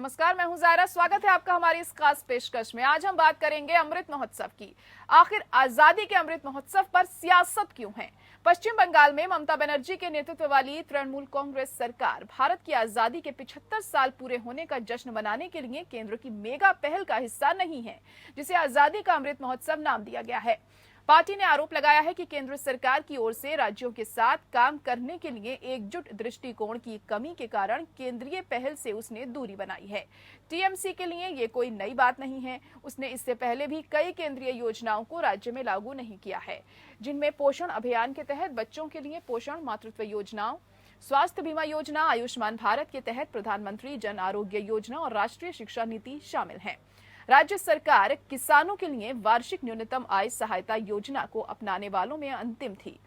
नमस्कार, मैं हूं ज़ारा। स्वागत है आपका हमारी इस खास पेशकश में। आज हम बात करेंगे अमृत महोत्सव की। आखिर आजादी के अमृत महोत्सव पर सियासत क्यों है? पश्चिम बंगाल में ममता बनर्जी के नेतृत्व वाली तृणमूल कांग्रेस सरकार भारत की आजादी के 75 साल पूरे होने का जश्न मनाने के लिए केंद्र की मेगा पहल का हिस्सा नहीं है, जिसे आजादी का अमृत महोत्सव नाम दिया गया है। पार्टी ने आरोप लगाया है कि केंद्र सरकार की ओर से राज्यों के साथ काम करने के लिए एकजुट दृष्टिकोण की कमी के कारण केंद्रीय पहल से उसने दूरी बनाई है। टीएमसी के लिए ये कोई नई बात नहीं है। उसने इससे पहले भी कई केंद्रीय योजनाओं को राज्य में लागू नहीं किया है, जिनमें पोषण अभियान के तहत बच्चों के लिए पोषण, मातृत्व योजनाओं, स्वास्थ्य बीमा योजना, आयुष्मान भारत के तहत प्रधानमंत्री जन आरोग्य योजना और राष्ट्रीय शिक्षा नीति शामिल है। राज्य सरकार किसानों के लिए वार्षिक न्यूनतम आय सहायता योजना को अपनाने वालों में अंतिम थी।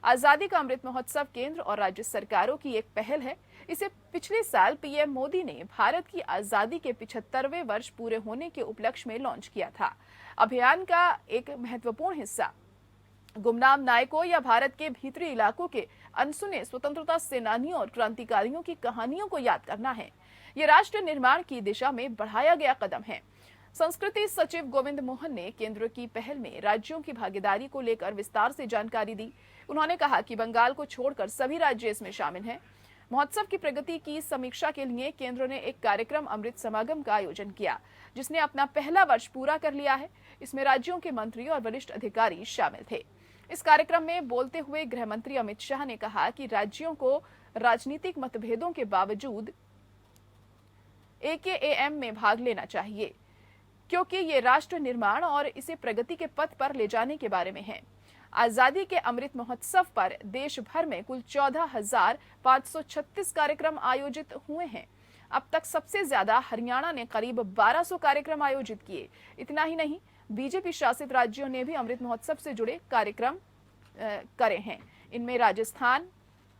आजादी का अमृत महोत्सव केंद्र और राज्य सरकारों की एक पहल है। इसे पिछले साल पीएम मोदी ने भारत की आजादी के 75वें वर्ष पूरे होने के उपलक्ष्य में लॉन्च किया था। अभियान का एक महत्वपूर्ण हिस्सा गुमनाम नायकों या भारत के भीतरी इलाकों के अनसुने स्वतंत्रता सेनानियों और क्रांतिकारियों की कहानियों को याद करना है। ये राष्ट्र निर्माण की दिशा में बढ़ाया गया कदम है। संस्कृति सचिव गोविंद मोहन ने केंद्र की पहल में राज्यों की भागीदारी को लेकर विस्तार से जानकारी दी। उन्होंने कहा कि बंगाल को छोड़कर सभी राज्य इसमें शामिल हैं। महोत्सव की प्रगति की समीक्षा के लिए केंद्र ने एक कार्यक्रम अमृत समागम का आयोजन किया, जिसने अपना पहला वर्ष पूरा कर लिया है। इसमें राज्यों के मंत्री और वरिष्ठ अधिकारी शामिल थे। इस कार्यक्रम में बोलते हुए गृह मंत्री अमित शाह ने कहा कि राज्यों को राजनीतिक मतभेदों के बावजूद AKAM में भाग लेना चाहिए, क्योंकि ये राष्ट्र निर्माण और इसे प्रगति के पथ पर ले जाने के बारे में है। आजादी के अमृत महोत्सव पर देश भर में कुल 14,536 कार्यक्रम आयोजित हुए हैं। अब तक सबसे ज्यादा हरियाणा ने करीब 1200 कार्यक्रम आयोजित किए। इतना ही नहीं, बीजेपी शासित राज्यों ने भी अमृत महोत्सव से जुड़े कार्यक्रम करे हैं। इनमें राजस्थान,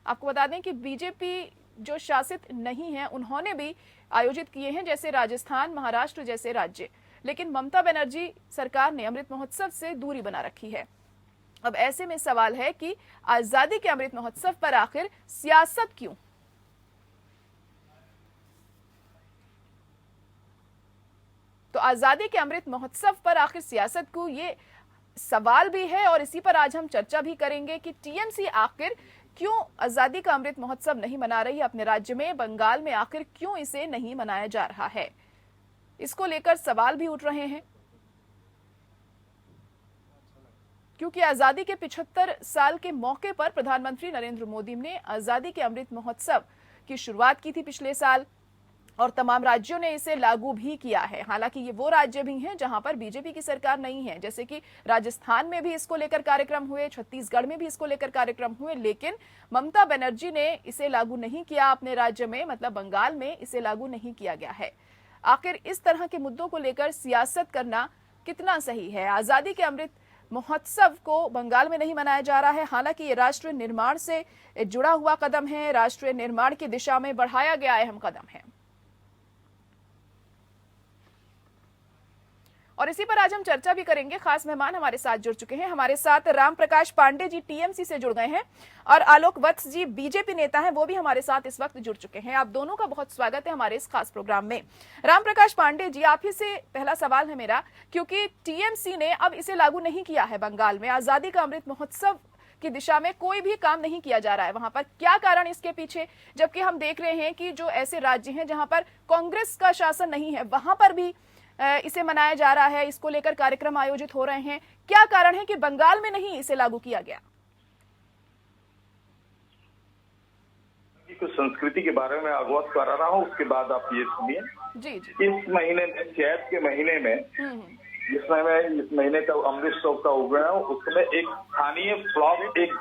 आपको बता दें कि बीजेपी जो शासित नहीं है उन्होंने भी आयोजित किए हैं, जैसे राजस्थान, महाराष्ट्र जैसे राज्य। लेकिन ममता बनर्जी सरकार ने अमृत महोत्सव से दूरी बना रखी है। अब ऐसे में सवाल है कि आजादी के अमृत महोत्सव पर आखिर सियासत क्यों? तो आजादी के अमृत महोत्सव पर आखिर सियासत क्यों, ये सवाल भी है और इसी पर आज हम चर्चा भी करेंगे कि टीएमसी आखिर क्यों आजादी का अमृत महोत्सव नहीं मना रही अपने राज्य में। बंगाल में आखिर क्यों इसे नहीं मनाया जा रहा है, इसको लेकर सवाल भी उठ रहे हैं। क्योंकि आजादी के 75 साल के मौके पर प्रधानमंत्री नरेंद्र मोदी ने आजादी के अमृत महोत्सव की शुरुआत की थी पिछले साल, और तमाम राज्यों ने इसे लागू भी किया है। हालांकि ये वो राज्य भी हैं जहां पर बीजेपी की सरकार नहीं है, जैसे कि राजस्थान में भी इसको लेकर कार्यक्रम हुए, छत्तीसगढ़ में भी इसको लेकर कार्यक्रम हुए, लेकिन ममता बनर्जी ने इसे लागू नहीं किया अपने राज्य में, मतलब बंगाल में इसे लागू नहीं किया गया है। आखिर इस तरह के मुद्दों को लेकर सियासत करना कितना सही है? आजादी के अमृत महोत्सव को बंगाल में नहीं मनाया जा रहा है। हालांकि ये राष्ट्र निर्माण से जुड़ा हुआ कदम है, राष्ट्रीय निर्माण की दिशा में बढ़ाया गया अहम कदम है। और इसी पर आज हम चर्चा भी करेंगे। खास मेहमान हमारे साथ जुड़ चुके हैं। हमारे साथ राम प्रकाश पांडे जी टीएमसी से जुड़ गए हैं और आलोक वत्स जी बीजेपी नेता हैं, वो भी हमारे साथ इस वक्त जुड़ चुके हैं। आप दोनों का बहुत स्वागत है हमारे इस खास प्रोग्राम में। राम प्रकाश पांडे जी, आप ही से पहला सवाल है मेरा, क्योंकि टीएमसी ने अब इसे लागू नहीं किया है बंगाल में। आजादी का अमृत महोत्सव की दिशा में कोई भी काम नहीं किया जा रहा है वहां पर। क्या कारण इसके पीछे? जबकि हम देख रहे हैं कि जो ऐसे राज्य हैं जहां पर कांग्रेस का शासन नहीं है, वहां पर भी इसे मनाया जा रहा है, इसको लेकर कार्यक्रम आयोजित हो रहे हैं। क्या कारण है कि बंगाल में नहीं इसे लागू किया गया? कुछ संस्कृति के बारे में अवगत करा रहा हूँ, उसके बाद आप ये सुनिए। जी जी। इस महीने में, चैत के महीने में, इस महीने का अमृत उत्सव का उगना, उसमें एक स्थानीय ब्लॉक, एक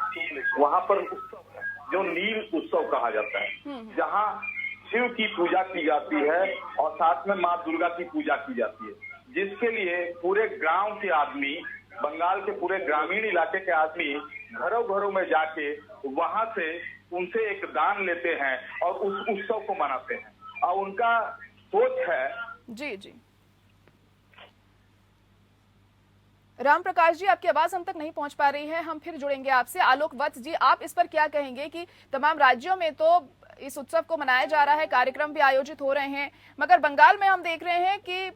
वहाँ पर जो नील उत्सव कहा जाता है, जहाँ शिव की पूजा की जाती है और साथ में माँ दुर्गा की पूजा की जाती है, जिसके लिए पूरे गांव के आदमी, बंगाल के पूरे ग्रामीण इलाके के आदमी घरों घरों में जाके वहां से उनसे एक दान लेते हैं और उस उत्सव को मनाते हैं। और उनका सोच है। जी जी। राम प्रकाश जी, आपकी आवाज हम तक नहीं पहुंच पा रही है, हम फिर जुड़ेंगे आपसे। आलोक वत्स जी, आप इस पर क्या कहेंगे कि तमाम राज्यों में तो इस उत्सव को मनाया जा रहा है, कार्यक्रम भी आयोजित हो रहे हैं, मगर बंगाल में हम देख रहे हैं कि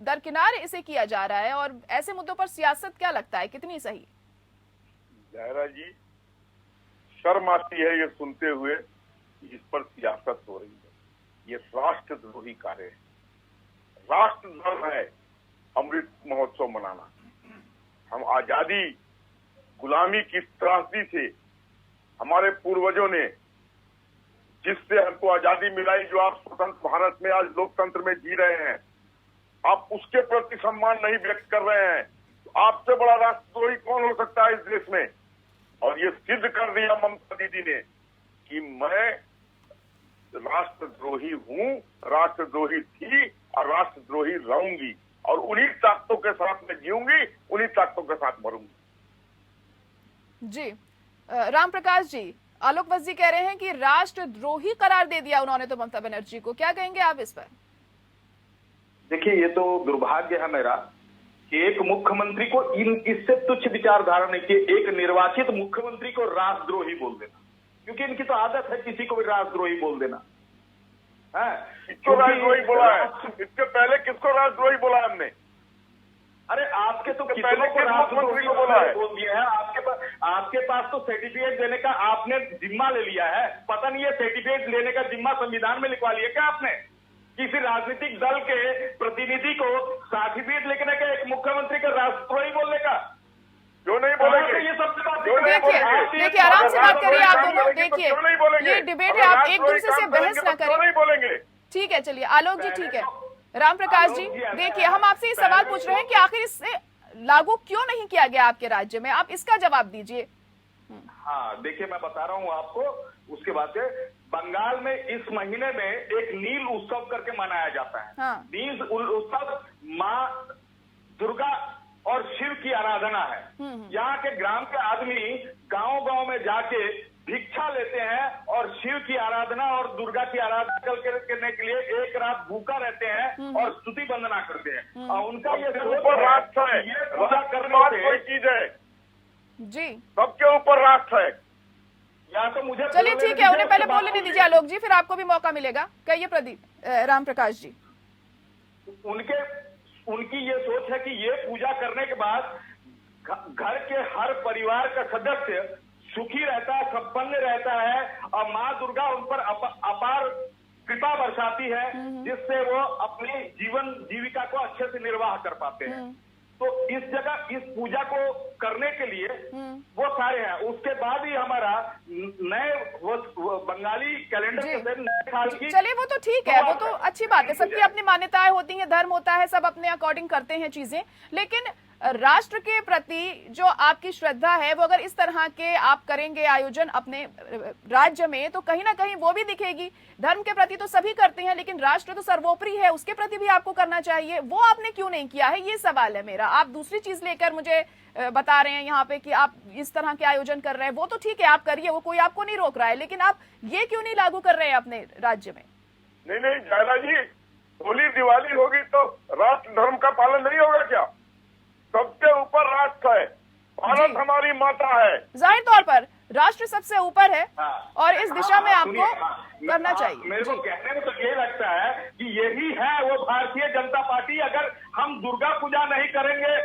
दरकिनार इसे किया जा रहा है, और ऐसे मुद्दों पर सियासत क्या लगता है कितनी सही? जयरा जी, शर्म आती है ये सुनते हुए कि इस पर सियासत हो रही है। ये राष्ट्रद्रोही कार्य है, राष्ट्रधर्म है अमृत महोत्सव मनाना। हम आजादी, गुलामी की त्रासदी से हमारे पूर्वजों ने, जिससे हमको आजादी मिलाई, जो आप स्वतंत्र भारत में आज लोकतंत्र में जी रहे हैं, आप उसके प्रति सम्मान नहीं व्यक्त कर रहे हैं, तो आपसे बड़ा राष्ट्रद्रोही कौन हो सकता है इस देश में? और ये सिद्ध कर दिया ममता दीदी ने कि मैं राष्ट्रद्रोही हूं, राष्ट्रद्रोही थी और राष्ट्रद्रोही रहूंगी, और उन्हीं ताकतों के साथ मैं जीऊंगी, उन्हीं ताकतों के साथ मरूंगी। जी, राम प्रकाश जी, आलोक वत्स जी कह रहे हैं कि राष्ट्रद्रोही करार दे दिया उन्होंने तो ममता बनर्जी को, क्या कहेंगे आप इस पर? देखिए, ये तो दुर्भाग्य है मेरा कि एक मुख्यमंत्री को इससे तुच्छ विचारधारा नहीं कि एक निर्वाचित मुख्यमंत्री को राष्ट्रद्रोही बोल देना, क्योंकि इनकी तो आदत है किसी को भी राष्ट्रद्रोही बोल देना है। किसको राष्ट्रद्रोही बोला है? इसके पहले किसको राष्ट्रद्रोही बोला है हमने? अरे आपके तो पहले किस मुख्यमंत्री को बोला है? बोल दिया है। आपके पास तो सर्टिफिकेट देने का आपने जिम्मा ले लिया है। पता नहीं है सर्टिफिकेट लेने का जिम्मा संविधान में लिखवा लिया क्या आपने? किसी राजनीतिक दल के प्रतिनिधि को सर्टिफिकेट लिखने का एक मुख्यमंत्री का राष्ट्रद्रोही बोलने का? क्यों नहीं बोलेंगे? ये सबसे बात देखिए, आराम से बात करिए आप दोनों। देखिए, क्यों नहीं बोलेंगे? ये डिबेट है, आप एक दूसरे से बहस ना क्यों नहीं करें। बोलेंगे? ठीक है, चलिए आलोक जी, ठीक है। राम प्रकाश जी, देखिए, हम आपसे ये सवाल पूछ रहे हैं कि आखिर इससे लागू क्यों नहीं किया गया आपके राज्य में, आप इसका जवाब दीजिए। हाँ, देखिए, मैं बता रहा हूँ आपको। उसके बाद से बंगाल में इस महीने में एक नील उत्सव करके मनाया जाता है। हाँ। नील उत्सव माँ दुर्गा और शिव की आराधना है। यहाँ के ग्राम के आदमी गांव-गांव में जाके भिक्षा लेते हैं और शिव की आराधना और दुर्गा की आराधना करने के लिए एक रात भूखा रहते हैं और स्तुति वंदना करते हैं। और उनका ये ऊपर राष्ट्र है, ये पूजा करने से कोई चीज है जी, सबके ऊपर राष्ट्र है। या तो मुझे चलिए ठीक है, उन्हें पहले बोलने दीजिए आलोक जी, फिर आपको भी मौका मिलेगा। कहिए प्रदीप, राम प्रकाश जी। उनकी ये सोच है कि ये पूजा करने के बाद घर के हर परिवार का सदस्य सुखी रहता है, संपन्न रहता है, और माँ दुर्गा उन पर अपार कृपा बरसाती है, जिससे वो अपनी जीविका को अच्छे से निर्वाह कर पाते हैं। तो इस जगह इस पूजा को करने के लिए वो सारे हैं। उसके बाद ही हमारा नए बंगाली कैलेंडर के नए साल की, चलिए वो तो ठीक है, वो तो अच्छी बात है, सबकी अपनी मान्यताएं होती हैं, धर्म होता है, सब अपने अकॉर्डिंग करते हैं चीजें। लेकिन राष्ट्र के प्रति जो आपकी श्रद्धा है, वो अगर इस तरह के आप करेंगे आयोजन अपने राज्य में, तो कहीं ना कहीं वो भी दिखेगी। धर्म के प्रति तो सभी करते हैं, लेकिन राष्ट्र तो सर्वोपरि है, उसके प्रति भी आपको करना चाहिए। वो आपने क्यों नहीं किया है, ये सवाल है मेरा। आप दूसरी चीज लेकर मुझे बता रहे हैं यहाँ पे कि आप इस तरह के आयोजन कर रहे हैं, वो तो ठीक है, आप करिए, वो कोई आपको नहीं रोक रहा है, लेकिन आप ये क्यों नहीं लागू कर रहे हैं अपने राज्य में? नहीं, जायरा जी, होली दिवाली होगी तो राष्ट्र धर्म का पालन नहीं होगा क्या? सबसे ऊपर राष्ट्र है, भारत हमारी माता है। जाहिर तौर पर राष्ट्र सबसे ऊपर है। हाँ, और इस दिशा में आपको करना चाहिए। मेरे को कहने में तो ये लगता है कि यही है वो भारतीय जनता पार्टी। अगर हम दुर्गा पूजा नहीं करेंगे,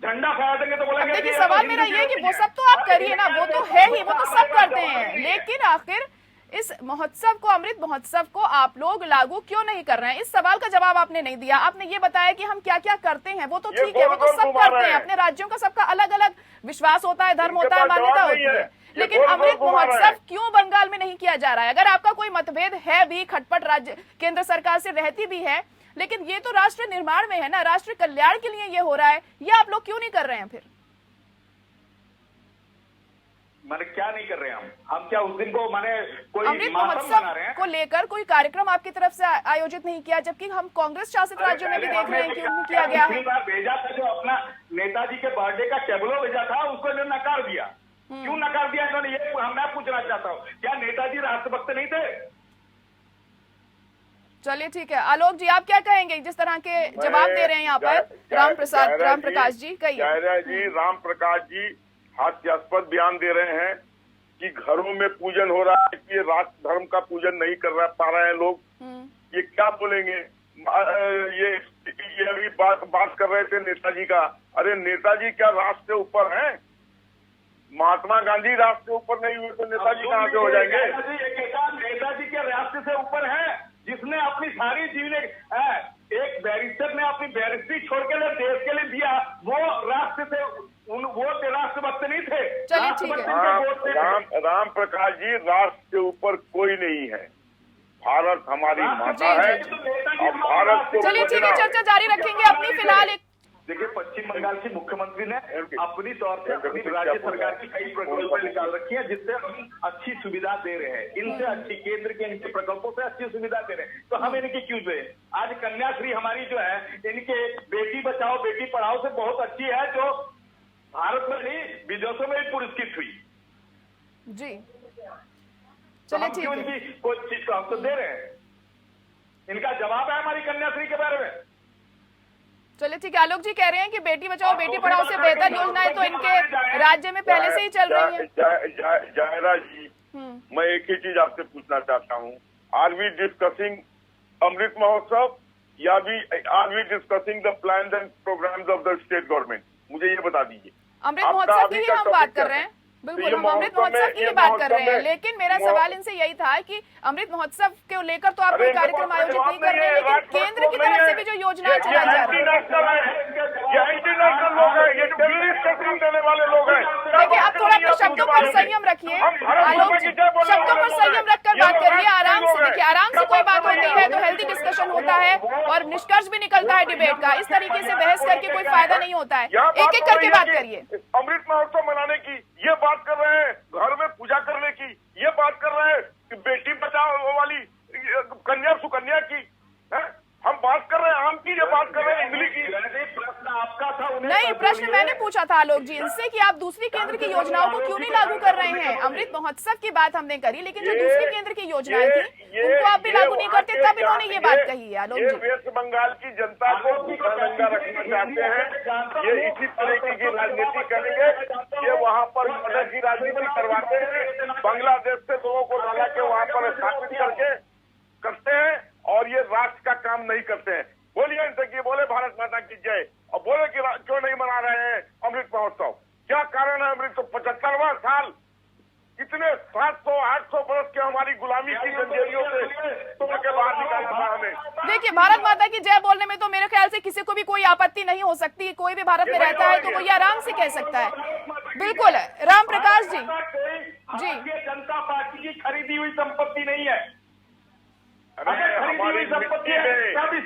झंडा फहरा देंगे, तो बोलेंगे। देखिए, सवाल मेरा ये कि वो सब तो आप करिए ना, वो तो है ही, वो तो सब करते हैं, लेकिन आखिर इस महोत्सव को, अमृत महोत्सव को आप लोग लागू क्यों नहीं कर रहे हैं? इस सवाल का जवाब आपने नहीं दिया। आपने ये बताया कि हम क्या क्या करते हैं, वो तो ठीक है, वो तो सब करते हैं। अपने राज्यों का सबका अलग अलग विश्वास होता है, धर्म होता है, मान्यता होती है, लेकिन अमृत महोत्सव क्यों बंगाल में नहीं किया जा रहा है? अगर आपका कोई मतभेद है भी, खटपट राज्य केंद्र सरकार से रहती भी है, लेकिन ये तो राष्ट्र निर्माण में है ना, राष्ट्र कल्याण के लिए ये हो रहा है, ये आप लोग क्यों नहीं कर रहे हैं फिर? माने क्या नहीं कर रहे हैं हम क्या उस दिन को माने कोई अमृत मना रहे हैं महोत्सव को लेकर कोई कार्यक्रम आपकी तरफ से आयोजित नहीं किया, जबकि हम कांग्रेस शासित राज्यों में भी देख रहे हैं कि उन्हें किया गया है। भेजा था जो अपना नेताजी के बर्थडे का टेबलो भेजा था, उसको इन्होंने नकार दिया। क्यों नकार दिया इन्होंने, ये मैं पूछना चाहता हूँ। क्या नेताजी राष्ट्रभक्त नहीं थे? चलिए ठीक है। आलोक जी, आप क्या कहेंगे जिस तरह के जवाब दे रहे हैं यहाँ पर राम प्रकाश जी? कहिए। जायरा जी, राम प्रकाश जी हास्यास्पद बयान दे रहे हैं कि घरों में पूजन हो रहा है, कि राष्ट्र धर्म का पूजन नहीं कर पा रहे हैं लोग। ये क्या बोलेंगे? ये अभी बात कर रहे थे नेताजी का। अरे नेताजी क्या राष्ट्र से ऊपर हैं? महात्मा गांधी राष्ट्र से ऊपर नहीं हुए तो नेताजी कहाँ से हो जाएंगे? नेताजी के राष्ट्र से ऊपर है, जिसने अपनी सारी जीवन एक बैरिस्टर ने अपनी बैरिस्ट्री छोड़ के देश के लिए दिया, वो राष्ट्र से वो राष्ट्रभक्त नहीं थे। चलिए ठीक है। राम प्रकाश जी, राष्ट्र से ऊपर कोई नहीं है। भारत हमारी माता है और भारत को। चलिए ठीक है, चर्चा जारी रखेंगे अपनी। फिलहाल एक देखिए, पश्चिम बंगाल की मुख्यमंत्री ने अपनी तौर से अपनी राज्य सरकार की कई प्रकल्प निकाल रखी है, जिससे हम अच्छी सुविधा दे रहे हैं। इनसे अच्छी केंद्र के इनके प्रकल्पों से अच्छी सुविधा दे रहे हैं, तो हम इनकी क्यों दें? आज कन्याश्री हमारी जो है, इनके बेटी बचाओ बेटी पढ़ाओ से बहुत अच्छी है, जो भारत में नहीं विदेशों में भी पुरस्कृत हुई जी। तो चलिए हम ठीक क्यों है। इनकी कोई चीज को हम तो दे रहे हैं? इनका जवाब है हमारी कन्याश्री के बारे में। चलिए ठीक है। आलोक जी कह रहे हैं कि बेटी बचाओ बेटी पढ़ाओ से बेहतर योजनाएं तो इनके राज्य में पहले से ही चल रही हैं। जायरा जी, मैं एक ही चीज आपसे पूछना चाहता हूँ, are we discussing Amrit Mahotsav या are we discussing the plan and programs of the state government? मुझे ये बता दीजिए। अमृत महोत्सव की ही हम बात कर रहे हैं। बिल्कुल, हम अमृत महोत्सव की ही बात कर रहे हैं, लेकिन मेरा सवाल इनसे यही था कि अमृत महोत्सव को लेकर तो आप कोई कार्यक्रम आयोजित नहीं कर रहे हैं, लेकिन केंद्र की तरफ से भी जो योजनाएं चलाई जा रही है, इंटरनेशनल लोग हैं, ये टेररिस्ट कसम देने वाले लोग हैं। देखिए आप थोड़ा अपने शब्दों पर संयम रखिए। आलोक जी, शब्दों पर संयम रखकर बात करिए, आराम से। देखिए आराम से कोई बात होती है तो हेल्दी डिस्कशन होता है और निष्कर्ष भी निकलता है डिबेट का। इस तरीके से बहस करके कोई फायदा नहीं होता है। एक एक करके बात करिए। अमृत महोत्सव मनाने की ये बात कर रहे हैं, घर में पूजा करने की ये बात कर रहे हैं, कि बेटी बचाओ वाली कन्या सुकन्या की है? हम बात कर रहे हैं आम की, ये बात कर रहे हैं इमली की। प्रश्न आपका था, नहीं, प्रश्न मैंने पूछा था आलोक जी इनसे कि आप दूसरी केंद्र की योजनाओं को क्यों नहीं लागू कर रहे हैं। अमृत महोत्सव की बात हमने करी, लेकिन जो दूसरी केंद्र की योजनाएं थी उनको आप भी लागू नहीं करते, तब इन्होंने ये बात कही है। आलोक जी, वेस्ट बंगाल की जनता को भूखा नंगा रखना चाहते हैं, ये इसी तरीके की राजनीति करेंगे। ये वहाँ पर मदद की राजनीति करवाते हैं, बांग्लादेश से लोगों को डाला के वहाँ पर स्थापित करते हैं और ये राष्ट्र का काम नहीं करते हैं। बोलिए इनसे कि बोले भारत माता की जय, और बोले कि क्यों नहीं मना रहे हैं अमृत महोत्सव? क्या कारण है? अमृत 75वां साल, इतने 700-800 बरस के हमारी गुलामी की जंजीरों से तोड़ के बाहर निकाला था हमें। देखिए भारत माता की जय बोलने में तो मेरे ख्याल से किसी को भी कोई आपत्ति नहीं हो सकती। कोई भी भारत में रहता है तो वो ये आराम से कह सकता है। बिल्कुल राम प्रकाश जी। भारतीय जनता पार्टी की खरीदी हुई संपत्ति नहीं है। हमारी मिट्टी में, हमारी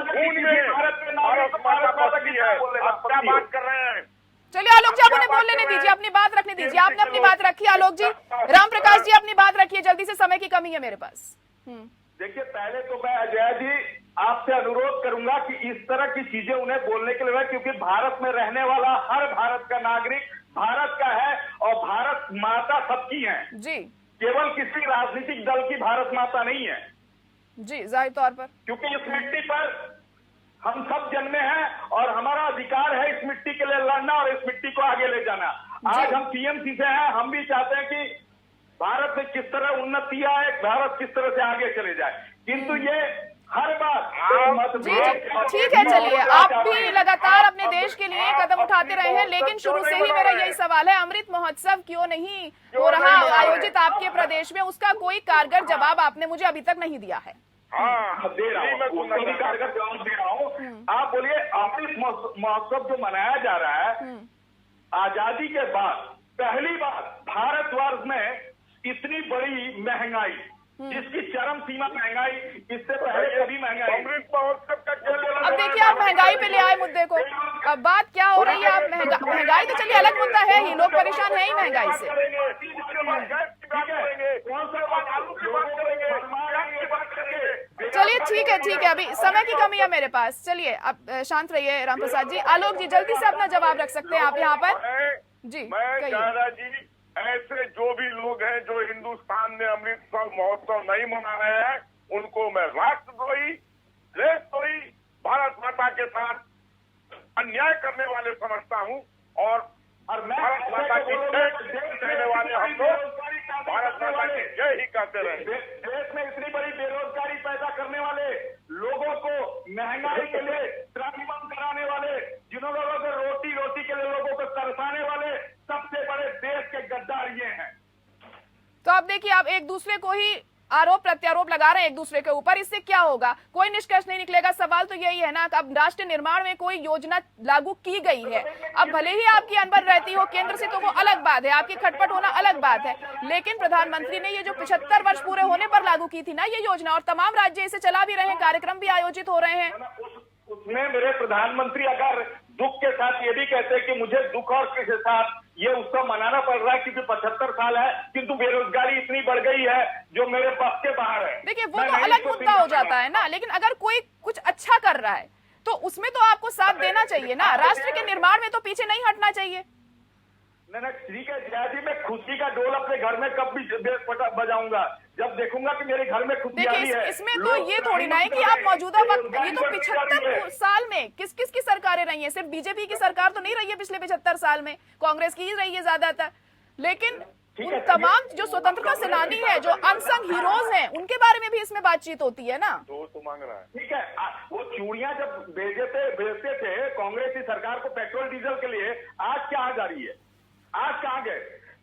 खून में भारत माता बसती है। आप क्या बात कर रहे हैं? चलिए आलोक जी, आप उन्हें बोल लेने दीजिए, अपनी बात रखने दीजिए। आपने अपनी बात रखी आलोक जी। राम प्रकाश जी अपनी बात रखिए जल्दी से, समय की कमी है मेरे पास। देखिए, पहले तो मैं अजय जी आपसे अनुरोध करूंगा कि इस तरह की चीजें उन्हें बोलने के लिए, क्योंकि भारत में रहने वाला हर भारत का नागरिक भारत का है और भारत माता सबकी है जी, केवल किसी राजनीतिक दल की भारत माता नहीं है जी, जाहिर तौर पर, क्योंकि इस मिट्टी पर हम सब जन्मे हैं और हमारा अधिकार है इस मिट्टी के लिए लड़ना और इस मिट्टी को आगे ले जाना। आज हम टीएमसी से हैं, हम भी चाहते हैं कि भारत में किस तरह उन्नति आए, भारत किस तरह से आगे चले जाए, किंतु ये हर बात जी ठीक है। चलिए, आप भी लगातार अपने देश के लिए कदम उठाते रहे हैं, लेकिन शुरू से ही मेरा यही सवाल है, अमृत महोत्सव क्यों नहीं हो रहा आयोजित आपके प्रदेश में? उसका कोई कारगर जवाब आपने मुझे अभी तक नहीं दिया है। दे रहा हूँ, कारगर जवाब दे रहा हूँ। आप बोलिए, अमृत महोत्सव जो मनाया जा रहा है, आजादी के बाद पहली बार भारतवर्ष में इतनी बड़ी महंगाई, जिसकी चरम सीमा महंगाई, इससे पहले कभी महंगाई। अमृत महोत्सव का अब देखिए, आप महंगाई पे ले आए मुद्दे को। अब बात क्या हो रही है? आप महंगाई तो चलिए अलग मुद्दा है ही, लोग परेशान है ही महंगाई से। चलिए ठीक है, अभी समय की कमी है मेरे पास। चलिए अब शांत रहिए राम प्रसाद जी। आलोक जी जल्दी से अपना जवाब रख सकते हैं आप यहाँ पर जी। जी, ऐसे जो भी लोग हैं जो हिंदुस्तान में अमृत महोत्सव नहीं मना रहे हैं, उनको मैं राष्ट्रद्रोही के साथ अन्याय करने वाले समझता हूँ। और मैं भारत माता की जय कहने वाले हम लोग भारत माता की जय ही कहते रहे। देश में इतनी बड़ी बेरोजगारी पैदा करने वाले लोगों को, महंगाई के लिए त्राहिमाम कराने वाले, जिन्होंने लोगों को रोटी रोटी के लिए लोगों को तरसाने वाले सबसे बड़े देश के गद्दार ये हैं। तो अब देखिए, आप एक दूसरे को ही आरोप प्रत्यारोप लगा रहे हैं एक दूसरे के ऊपर, इससे क्या होगा? कोई निष्कर्ष नहीं निकलेगा। सवाल तो यही है ना, अब राष्ट्र निर्माण में कोई योजना लागू की गई है, अब भले ही आपकी अनबन रहती हो केंद्र से, तो वो अलग बात है, आपकी खटपट होना अलग बात है, लेकिन प्रधानमंत्री ने ये जो 75 वर्ष पूरे होने पर लागू की थी ना ये योजना, और तमाम राज्य इसे चला भी रहे हैं, कार्यक्रम भी आयोजित हो रहे हैं। उसमें मेरे प्रधानमंत्री अगर दुख के साथ ये भी कहते हैं कि मुझे दुख और के साथ ये उत्सव मनाना पड़ रहा है क्योंकि 75 साल है, किंतु बेरोजगारी इतनी बढ़ गई है जो मेरे बस के बाहर है। देखिए, वो तो अलग मुद्दा हो जाता है ना, लेकिन अगर कोई कुछ अच्छा कर रहा है तो उसमें तो आपको साथ देना चाहिए ना, राष्ट्र के निर्माण में तो पीछे नहीं हटना चाहिए। नहीं, ठीक है जया जी, मैं खुशी का डोल अपने घर में कब भी बजाऊंगा जब देखूंगा कि मेरे घर में खुशियाली है। इसमें तो ये थोड़ी ना है कि आप मौजूदा वक्त, ये तो 75 साल में किस किस की सरकारें रही हैं, सिर्फ बीजेपी की सरकार तो नहीं रही है पिछले 75 साल में, कांग्रेस की ही रही है ज्यादातर, लेकिन उन तमाम जो स्वतंत्रता सेनानी है, जो अनसंग हीरोज हैं, उनके बारे में भी इसमें बातचीत होती है ना। तो मांग रहा है, ठीक है, वो चूड़ियां जब भेजते थे कांग्रेस की सरकार को पेट्रोल डीजल के लिए, आज क्या जा रही है, आज कहाँ गए?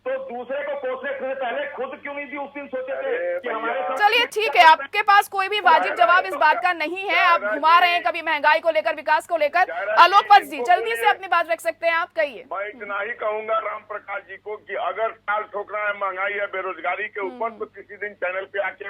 तो दूसरे को कोसने से पहले खुद क्यों नहीं दी? उस दिन सोचे थे कि हमारे साथ। चलिए ठीक है, आपके पास कोई भी वाजिब जवाब इस बात का नहीं है, आप घुमा रहे हैं कभी महंगाई को लेकर, विकास को लेकर। आलोक वत्स जी जल्दी से अपनी बात रख सकते हैं, आप कहिए। मैं इतना ही कहूंगा राम प्रकाश जी को कि अगर ताल ठोकना है महंगाई या बेरोजगारी के ऊपर, तो किसी दिन चैनल पे आके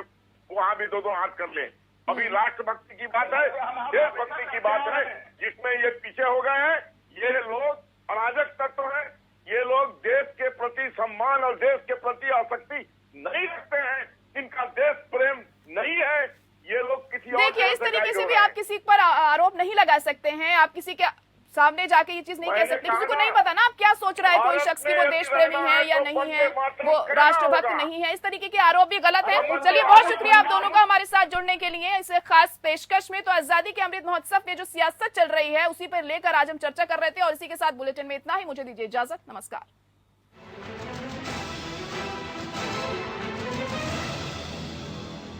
वहाँ भी दो हाथ कर ले। अभी राष्ट्रभक्ति की बात है, देशभक्ति की बात है, जिसमें ये पीछे हो गए हैं। ये लोग अराजक तत्व हैं, ये लोग देश के प्रति सम्मान और देश के प्रति आसक्ति नहीं रखते हैं, इनका देश प्रेम नहीं है, ये लोग किसी और। देखिए, इस तरीके से भी आप किसी पर आरोप नहीं लगा सकते हैं, आप किसी के सामने जाके ये चीज नहीं कह सकते, किसी को नहीं पता ना आप क्या सोच रहा है कोई शख्स की वो देश प्रेमी है या नहीं है, वो राष्ट्रभक्त नहीं है, इस तरीके के आरोप भी गलत है। चलिए, बहुत शुक्रिया आप दोनों का हमारे साथ जुड़ने के लिए इस खास पेशकश में। तो आजादी के अमृत महोत्सव में जो सियासत चल रही है उसी पर लेकर आज हम चर्चा कर रहे थे, और इसी के साथ बुलेटिन में इतना ही। मुझे दीजिए इजाजत, नमस्कार।